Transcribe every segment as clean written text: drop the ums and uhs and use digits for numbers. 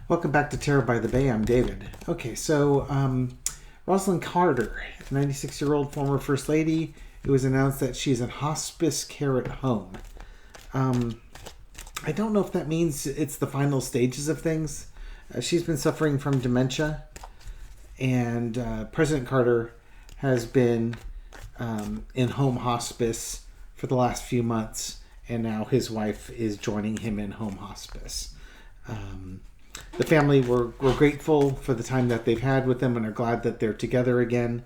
Welcome back to Terror by the Bay. I'm David. Okay, so Rosalynn Carter, 96-year-old former First Lady, it was announced that she's in hospice care at home. I don't know if that means it's the final stages of things. She's been suffering from dementia, and President Carter has been in home hospice for the last few months, and now his wife is joining him in home hospice. The family were grateful for the time that they've had with them and are glad that they're together again.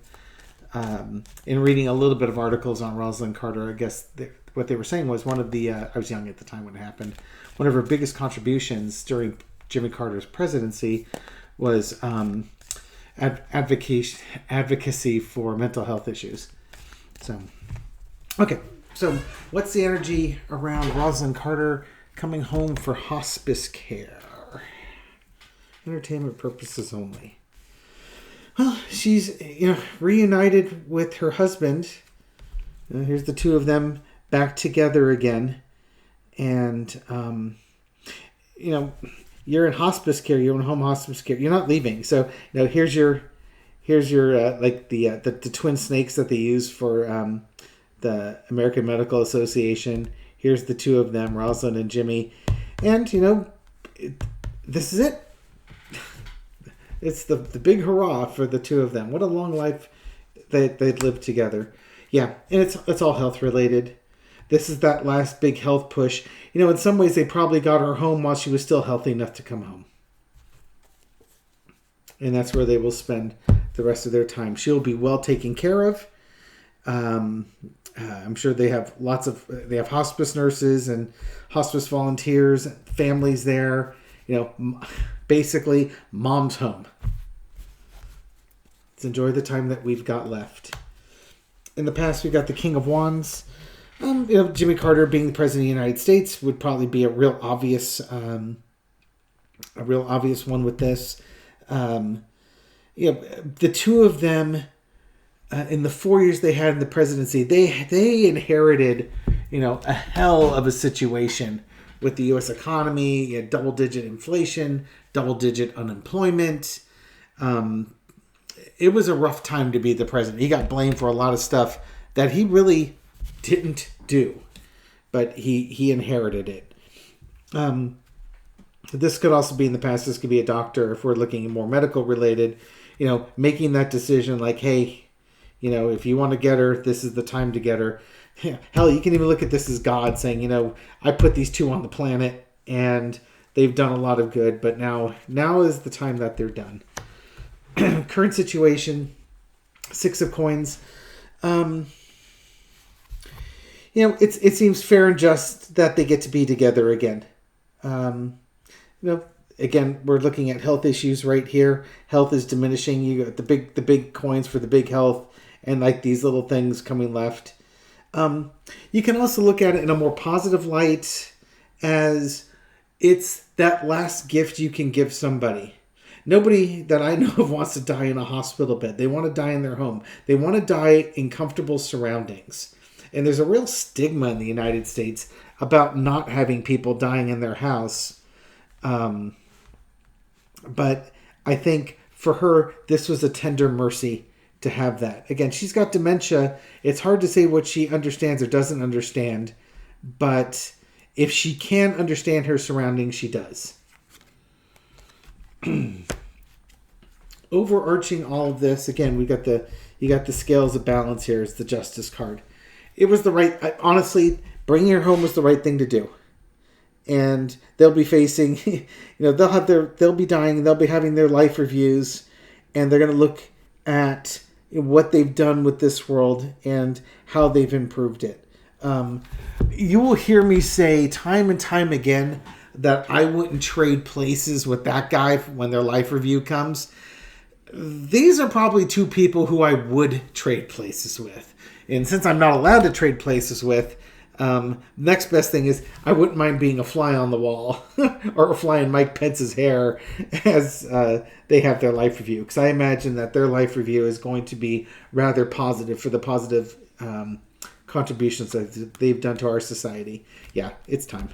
In reading a little bit of articles on Rosalynn Carter, I guess what they were saying was one of the, I was young at the time when it happened, one of her biggest contributions during Jimmy Carter's presidency was advocacy for mental health issues. So, okay. So what's the energy around Rosalynn Carter coming home for hospice care? Entertainment purposes only. Well, she's reunited with her husband. Here's the two of them back together again, and you're in hospice care. You're in home hospice care. You're not leaving. So here's your like the twin snakes that they use for the American Medical Association. Here's the two of them, Rosalynn and Jimmy, and this is it. It's the big hurrah for the two of them. What a long life they'd lived together. Yeah, and it's all health related. This is that last big health push. In some ways they probably got her home while she was still healthy enough to come home. And that's where they will spend the rest of their time. She'll be well taken care of. I'm sure they have hospice nurses and hospice volunteers, families there. Basically, mom's home. Let's enjoy the time that we've got left. In the past, we've got the King of Wands. Jimmy Carter being the President of the United States would probably be a real obvious one with this. The two of them, in the 4 years they had in the presidency, they inherited, a hell of a situation with the U.S. economy. You had double-digit inflation, double-digit unemployment. It was a rough time to be the president. He got blamed for a lot of stuff that he really didn't do, but he inherited it. This could also be in the past. This could be a doctor if we're looking at more medical related. Making that decision like, hey, if you want to get her, this is the time to get her. Hell, you can even look at this as God saying, I put these two on the planet and they've done a lot of good, but now is the time that they're done. Current situation, 6 of coins. It seems fair and just that they get to be together again. Again, we're looking at health issues right here. Health is diminishing. You got the big coins for the big health and like these little things coming left. You can also look at it in a more positive light as it's that last gift you can give somebody. Nobody that I know of wants to die in a hospital bed. They want to die in their home. They want to die in comfortable surroundings. And there's a real stigma in the United States about not having people dying in their house. But I think for her, this was a tender mercy to have that. Again, she's got dementia. It's hard to say what she understands or doesn't understand, but if she can understand her surroundings, she does. Overarching all of this, again, you got the scales of balance here. It's the Justice card. It was honestly, bringing her home was the right thing to do. And they'll be facing, they'll be dying, they'll be having their life reviews, and they're going to look at what they've done with this world and how they've improved it. You will hear me say time and time again that I wouldn't trade places with that guy when their life review comes. These are probably two people who I would trade places with. And since I'm not allowed to trade places with, next best thing is I wouldn't mind being a fly on the wall or a fly in Mike Pence's hair as they have their life review. Because I imagine that their life review is going to be rather positive for the positive contributions that they've done to our society. Yeah, it's time.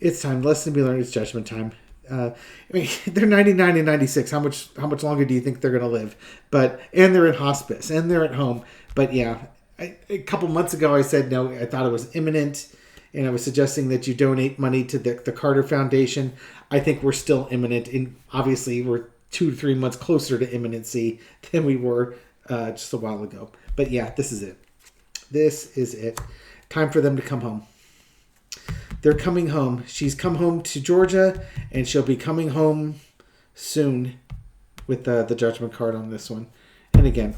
It's time. Lesson to be learned. It's judgment time. I mean, they're 99 and 96. How much longer do you think they're going to live? And they're in hospice and they're at home. But yeah, a couple months ago I said no. I thought it was imminent, and I was suggesting that you donate money to the Carter Foundation. I think we're still imminent, and obviously we're 2 to 3 months closer to imminency than we were just a while ago. But yeah, this is it. This is it. Time for them to come home. They're coming home. She's come home to Georgia, and she'll be coming home soon with the judgment card on this one. And again,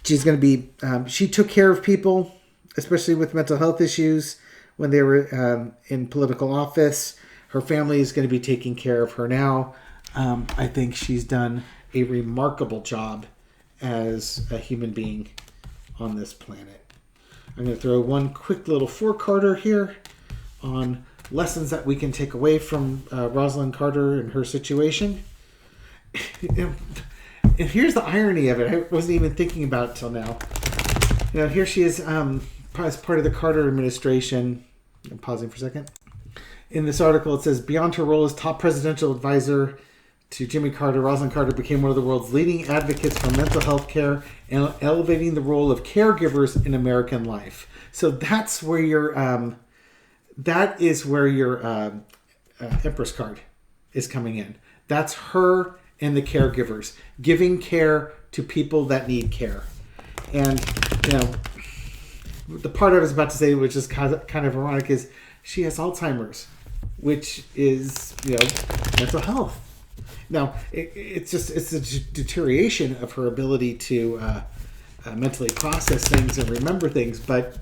she's going to be... she took care of people, especially with mental health issues, when they were in political office. Her family is going to be taking care of her now. I think she's done a remarkable job as a human being on this planet. I'm going to throw one quick little four-carder here on lessons that we can take away from Rosalynn Carter and her situation. And here's the irony of it. I wasn't even thinking about it till now. Here she is as part of the Carter administration. I'm pausing for a second. In this article, it says, beyond her role as top presidential advisor to Jimmy Carter, Rosalynn Carter became one of the world's leading advocates for mental health care and elevating the role of caregivers in American life. So that's where your Empress card is coming in. That's her and the caregivers, giving care to people that need care. And, the part I was about to say, which is kind of ironic, is she has Alzheimer's, which is, mental health. Now, it's a deterioration of her ability to mentally process things and remember things, but,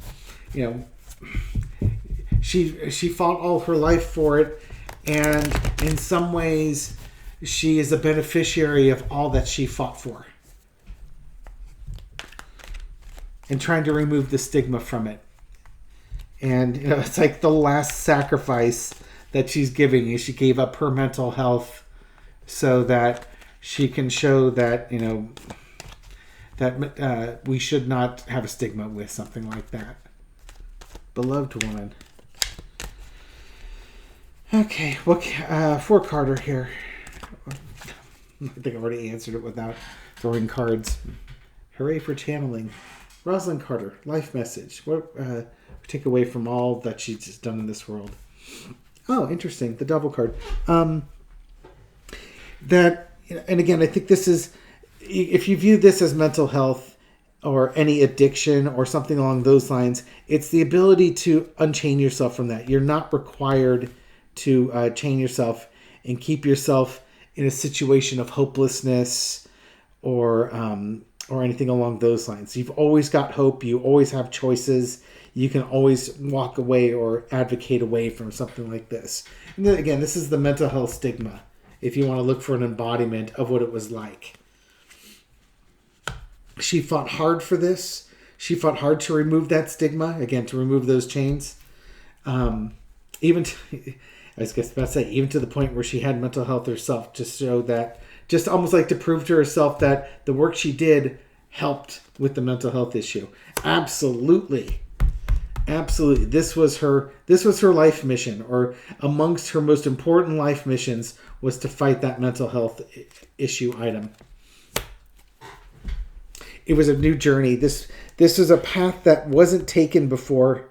she fought all her life for it, and in some ways, she is a beneficiary of all that she fought for. And trying to remove the stigma from it. And, it's like the last sacrifice that she's giving is she gave up her mental health so that she can show that, that we should not have a stigma with something like that. Beloved woman. Okay, for Carter here. I think I've already answered it without throwing cards. Hooray for channeling. Rosalynn Carter, life message. What take away from all that she's done in this world? Oh, interesting. The double card. That, and again, I think this is, if you view this as mental health or any addiction or something along those lines, it's the ability to unchain yourself from that. You're not required to chain yourself and keep yourself in a situation of hopelessness or anything along those lines. You've always got hope. You always have choices. You can always walk away or advocate away from something like this. And then again, this is the mental health stigma, if you want to look for an embodiment of what it was like. She fought hard for this. She fought hard to remove that stigma, again, to remove those chains. I was about to say, even to the point where she had mental health herself, just so that, just almost like to prove to herself that the work she did helped with the mental health issue. Absolutely. This was her life mission, or amongst her most important life missions was to fight that mental health issue item. It was a new journey. This was a path that wasn't taken before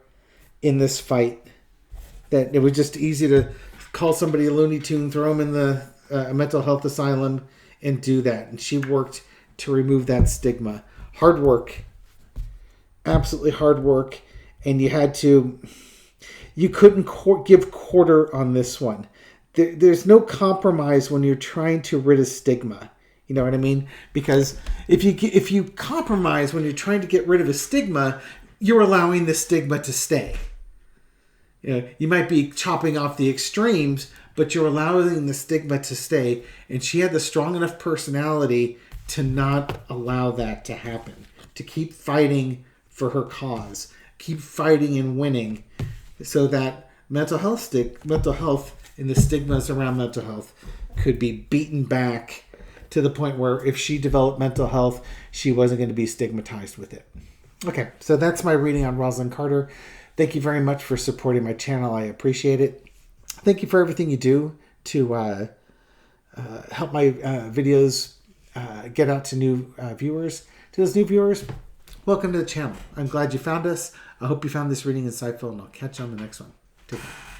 in this fight. That it was just easy to call somebody a Looney Tune, throw them in the mental health asylum, and do that. And she worked to remove that stigma. Hard work. Absolutely hard work. And you couldn't give quarter on this one. There's no compromise when you're trying to rid a stigma. You know what I mean? Because if you compromise when you're trying to get rid of a stigma, you're allowing the stigma to stay. You might be chopping off the extremes, but you're allowing the stigma to stay. And she had the strong enough personality to not allow that to happen, to keep fighting for her cause, keep fighting and winning, so that mental health and the stigmas around mental health could be beaten back to the point where if she developed mental health, she wasn't going to be stigmatized with it. Okay, so that's my reading on Rosalynn Carter. Thank you very much for supporting my channel. I appreciate it. Thank you for everything you do to help my videos get out to new viewers. To those new viewers, welcome to the channel. I'm glad you found us. I hope you found this reading insightful, and I'll catch you on the next one. Take care.